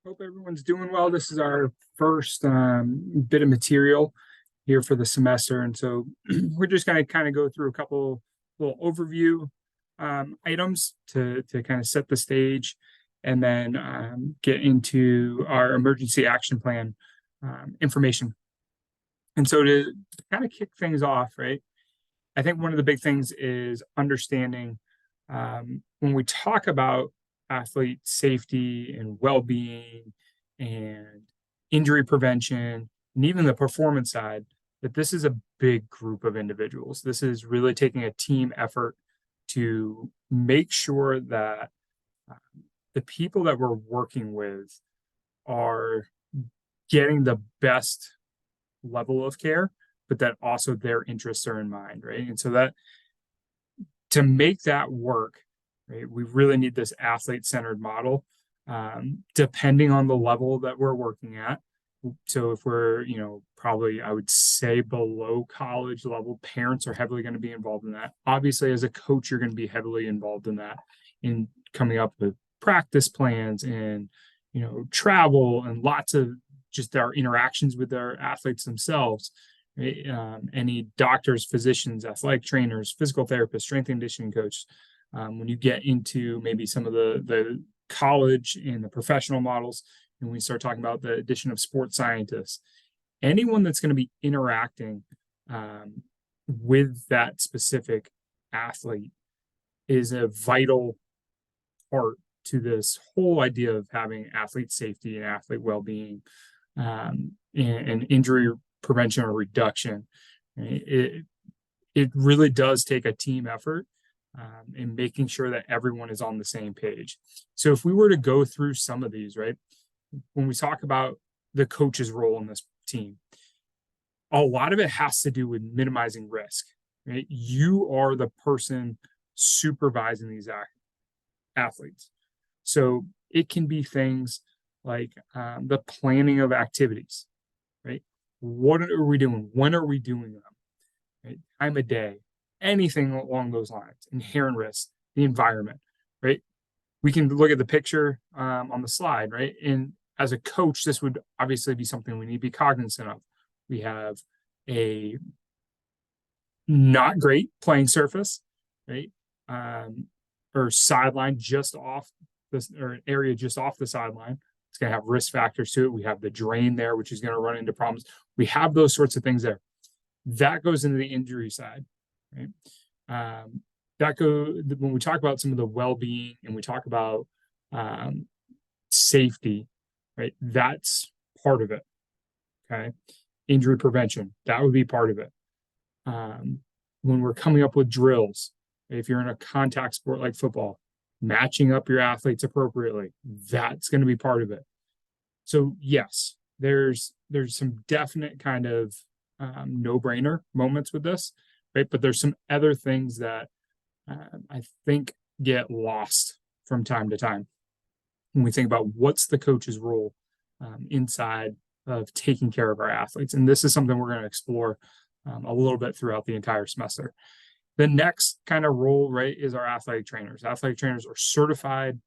Hope everyone's doing well. This is our first bit of material here for the semester. And so we're just going to kind of go through a couple little overview items to kind of set the stage and then get into our emergency action plan information. And so to kind of kick things off, right, I think one of the big things is understanding when we talk about athlete safety and well-being and injury prevention and even the performance side, that this is a big group of individuals. This is really taking a team effort to make sure that the people that we're working with are getting the best level of care, but that also their interests are in mind, right? And so that to make that work, right, we really need this athlete centered model, depending on the level that we're working at. So if we're, probably I would say below college level, parents are heavily going to be involved in that. Obviously, as a coach, you're going to be heavily involved in that, in coming up with practice plans and, travel and lots of just our interactions with our athletes themselves. Right? Any doctors, physicians, athletic trainers, physical therapists, strength and conditioning coaches. When you get into maybe some of the college and the professional models, and we start talking about the addition of sports scientists, anyone that's going to be interacting with that specific athlete is a vital part to this whole idea of having athlete safety and athlete well-being and injury prevention or reduction. It really does take a team effort in making sure that everyone is on the same page. So if we were to go through some of these, right, when we talk about the coach's role in this team, a lot of it has to do with minimizing risk, right? You are the person supervising these athletes. So it can be things like the planning of activities, right? What are we doing? When are we doing them? Right? Time of day, anything along those lines, inherent risk, the environment, right? We can look at the picture on the slide, right? And as a coach, this would obviously be something we need to be cognizant of. We have a not great playing surface, right? Or sideline just off this, or an area just off the sideline. It's going to have risk factors to it. We have the drain there, which is going to run into problems. We have those sorts of things there. That goes into the injury side, right? When we talk about some of the well-being and we talk about safety, right? That's part of it. Okay. Injury prevention, that would be part of it. When we're coming up with drills, if you're in a contact sport like football, matching up your athletes appropriately, that's going to be part of it. So yes, there's some definite kind of no-brainer moments with this, right? But there's some other things that I think get lost from time to time when we think about what's the coach's role inside of taking care of our athletes. And this is something we're going to explore a little bit throughout the entire semester. The next kind of role, right, is our athletic trainers. Athletic trainers are certified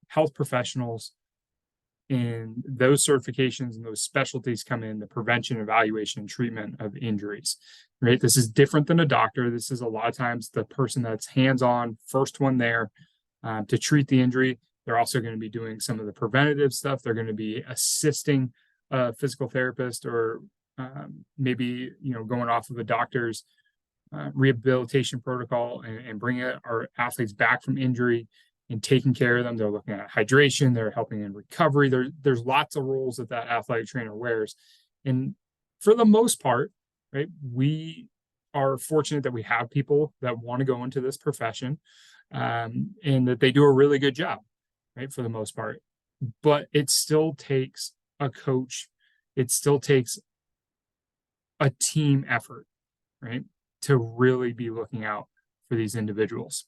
health professionals, and those certifications and those specialties come in the prevention, evaluation, and treatment of injuries, right? This is different than a doctor. This is a lot of times the person that's hands-on, first one there to treat the injury. They're also going to be doing some of the preventative stuff. They're going to be assisting a physical therapist or maybe, going off of a doctor's rehabilitation protocol and bringing our athletes back from injury and taking care of them. They're looking at hydration. They're helping in recovery. There's lots of roles that athletic trainer wears. And for the most part, right, we are fortunate that we have people that want to go into this profession and that they do a really good job, right, for the most part. But it still takes a coach. It still takes a team effort, right, to really be looking out for these individuals.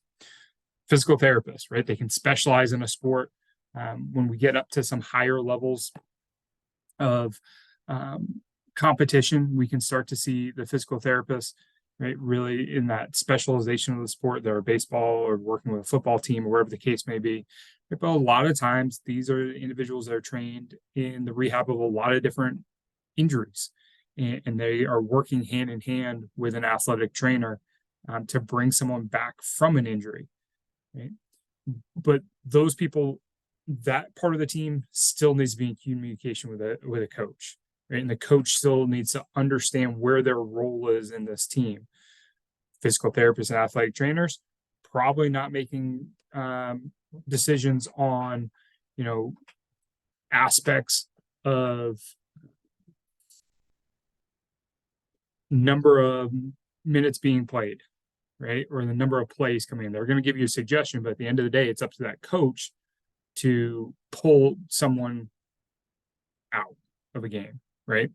Physical therapists, right? They can specialize in a sport. When we get up to some higher levels of competition, we can start to see the physical therapists, right, really in that specialization of the sport. They're a baseball or working with a football team or wherever the case may be, But a lot of times, these are individuals that are trained in the rehab of a lot of different injuries, and they are working hand in hand with an athletic trainer to bring someone back from an injury. Right? But those people, that part of the team still needs to be in communication with a coach, right? And the coach still needs to understand where their role is in this team. Physical therapists and athletic trainers probably not making decisions on, you know, aspects of number of minutes being played, right? Or the number of plays coming in. They're going to give you a suggestion, but at the end of the day, it's up to that coach to pull someone out of a game, right?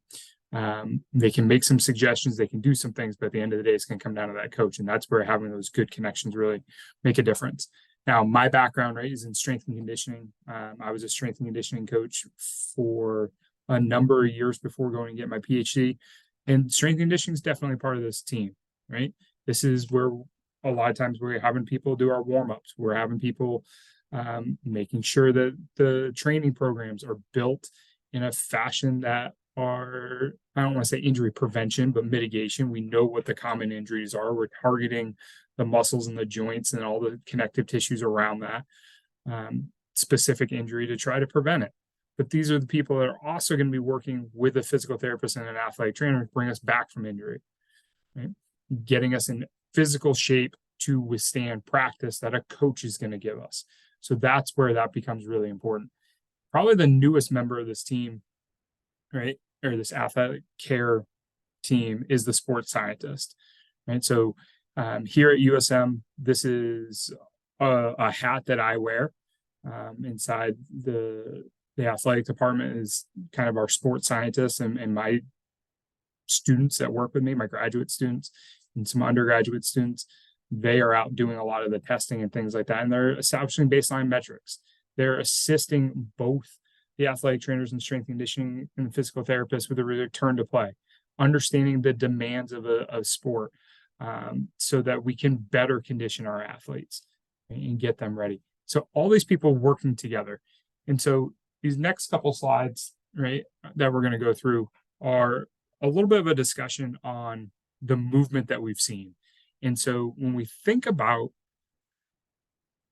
They can make some suggestions, they can do some things, but at the end of the day, it's going to come down to that coach. And that's where having those good connections really make a difference. Now, my background, right, is in strength and conditioning. I was a strength and conditioning coach for a number of years before going to get my PhD. And strength and conditioning is definitely part of this team, right? This is where a lot of times we're having people do our warm-ups. We're having people making sure that the training programs are built in a fashion that are, I don't want to say injury prevention, but mitigation. We know what the common injuries are. We're targeting the muscles and the joints and all the connective tissues around that specific injury to try to prevent it. But these are the people that are also going to be working with a physical therapist and an athletic trainer to bring us back from injury, right? Getting us in physical shape to withstand practice that a coach is going to give us. So that's where that becomes really important. Probably the newest member of this team, right, or this athletic care team, is the sports scientist, right? So here at USM, this is a hat that I wear inside the athletic department. Is kind of our sports scientists and my students that work with me, my graduate students and some undergraduate students. They are out doing a lot of the testing and things like that, and they're establishing baseline metrics. They're assisting both the athletic trainers and strength conditioning and physical therapists with a return to play, understanding the demands of a sport, so that we can better condition our athletes and get them ready. So all these people working together. And so these next couple slides, right, that we're going to go through are a little bit of a discussion on the movement that we've seen. And so when we think about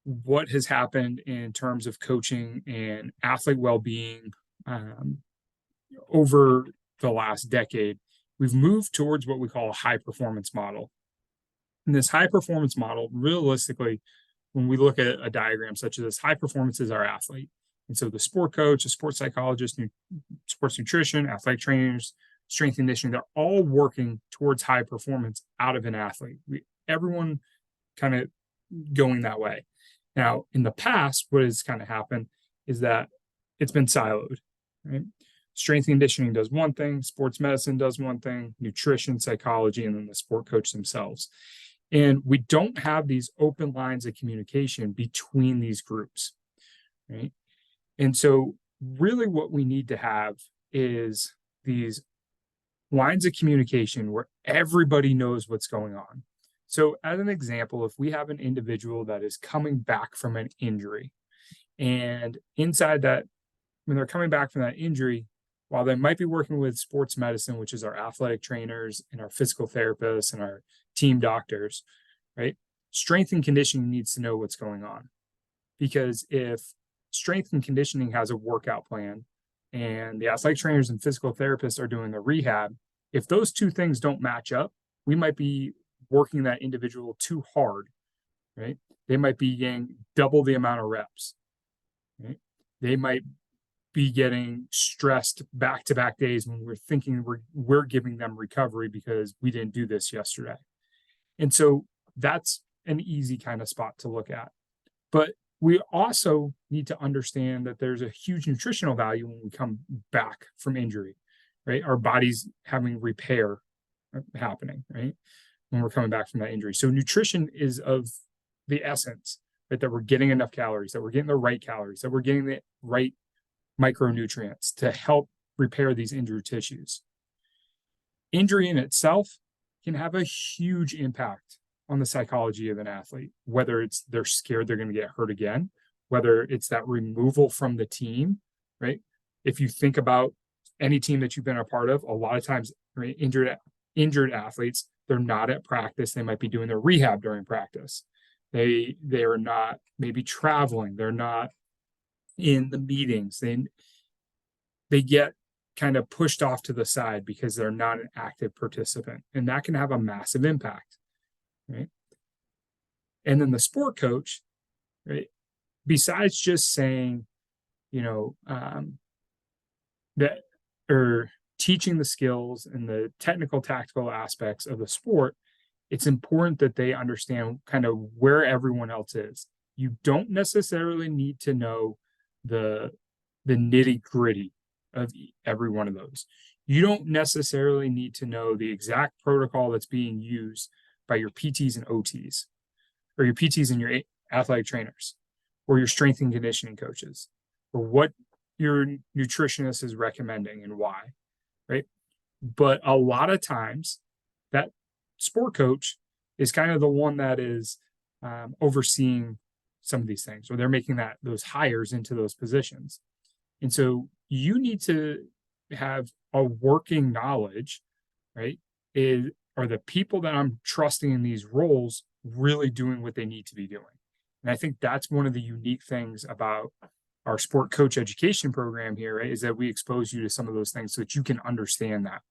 what has happened in terms of coaching and athlete well-being over the last decade, we've moved towards what we call a high performance model. And this high performance model, realistically, when we look at a diagram such as this, high performance is our athlete. And so the sport coach, a sports psychologist, sports nutrition, athletic trainers, strength and conditioning, they're all working towards high performance out of an athlete. Everyone kind of going that way. Now, in the past, what has kind of happened is that it's been siloed, right? Strength and conditioning does one thing, sports medicine does one thing, nutrition, psychology, and then the sport coach themselves. And we don't have these open lines of communication between these groups, right? And so really what we need to have is these lines of communication where everybody knows what's going on. So as an example, if we have an individual that is coming back from an injury, and inside that, when they're coming back from that injury, while they might be working with sports medicine, which is our athletic trainers and our physical therapists and our team doctors, right? Strength and conditioning needs to know what's going on. Because if strength and conditioning has a workout plan and the athletic trainers and physical therapists are doing the rehab, if those two things don't match up, we might be working that individual too hard, right? They might be getting double the amount of reps, right? They might be getting stressed back-to-back days when we're thinking we're giving them recovery because we didn't do this yesterday. And so that's an easy kind of spot to look at. But we also need to understand that there's a huge nutritional value when we come back from injury, right? Our body's having repair happening, right? When we're coming back from that injury. So nutrition is of the essence, right? That we're getting enough calories, that we're getting the right calories, that we're getting the right micronutrients to help repair these injured tissues. Injury in itself can have a huge impact on the psychology of an athlete, whether it's they're scared they're going to get hurt again, whether it's that removal from the team, right? If you think about any team that you've been a part of, a lot of times, right, injured athletes, they're not at practice. They might be doing their rehab during practice. They are not maybe traveling. They're not in the meetings. They get kind of pushed off to the side because they're not an active participant, and that can have a massive impact, right? And then the sport coach, right, besides just saying, you know, that or teaching the skills and the technical tactical aspects of the sport, it's important that they understand kind of where everyone else is. You don't necessarily need to know the nitty gritty of every one of those. You don't necessarily need to know the exact protocol that's being used by your PTs and OTs, or your PTs and your athletic trainers, or your strength and conditioning coaches, or what your nutritionist is recommending and why, right? But a lot of times, that sport coach is kind of the one that is overseeing some of these things, or they're making those hires into those positions. And so you need to have a working knowledge, right? Are the people that I'm trusting in these roles really doing what they need to be doing? And I think that's one of the unique things about our sport coach education program here, right, is that we expose you to some of those things so that you can understand that.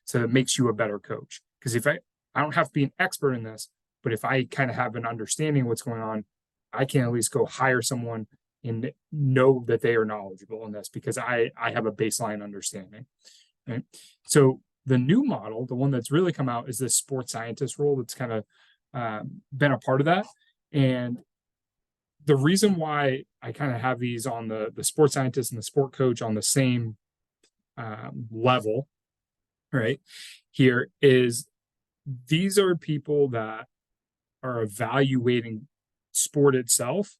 So it makes you a better coach. Because if I don't have to be an expert in this, but if I kind of have an understanding of what's going on, I can at least go hire someone and know that they are knowledgeable in this because I have a baseline understanding. Right. So the new model, the one that's really come out, is this sports scientist role that's kind of been a part of that. And the reason why I kind of have these on the sports scientist and the sport coach on the same level, right, here is these are people that are evaluating sport itself,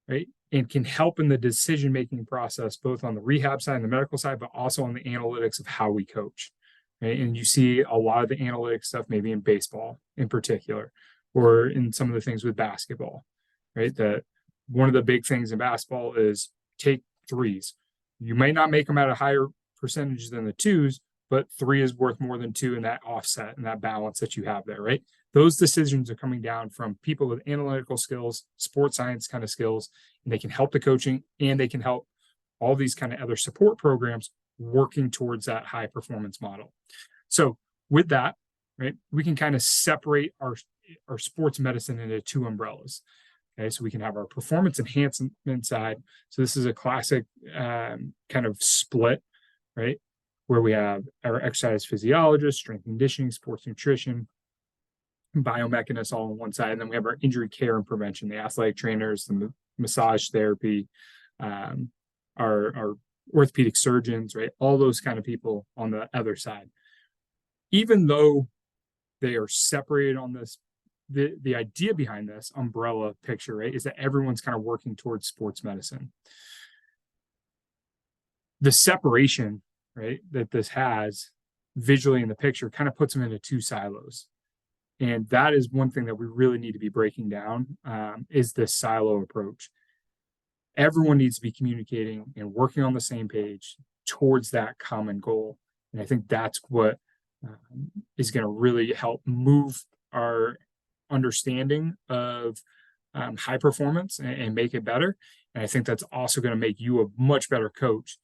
right, and can help in the decision-making process, both on the rehab side and the medical side, but also on the analytics of how we coach, right? And you see a lot of the analytics stuff maybe in baseball in particular, or in some of the things with basketball, right? That one of the big things in basketball is take threes. You may not make them at a higher percentage than the twos, but three is worth more than two in that offset and that balance that you have there, right? Those decisions are coming down from people with analytical skills, sports science kind of skills, and they can help the coaching and they can help all these kind of other support programs working towards that high performance model. So with that, right, we can kind of separate our sports medicine into two umbrellas. Okay, so we can have our performance enhancement side. So this is a classic kind of split, right, where we have our exercise physiologist, strength and conditioning, sports nutrition, biomechanists all on one side, and then we have our injury care and prevention, the athletic trainers, the massage therapy, our orthopedic surgeons, right? All those kind of people on the other side. Even though they are separated on this, the idea behind this umbrella picture, right, is that everyone's kind of working towards sports medicine. The separation, right, that this has visually in the picture kind of puts them into two silos. And that is one thing that we really need to be breaking down, is this silo approach. Everyone needs to be communicating and working on the same page towards that common goal. And I think that's what is going to really help move our understanding of high performance and make it better. And I think that's also going to make you a much better coach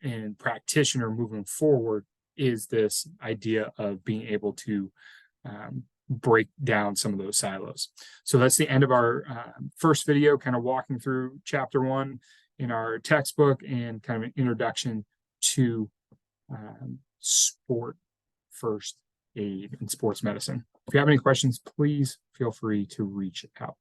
and practitioner moving forward, is this idea of being able to break down some of those silos. So that's the end of our first video, kind of walking through chapter 1 in our textbook and kind of an introduction to sport first aid and sports medicine. If you have any questions, please feel free to reach out.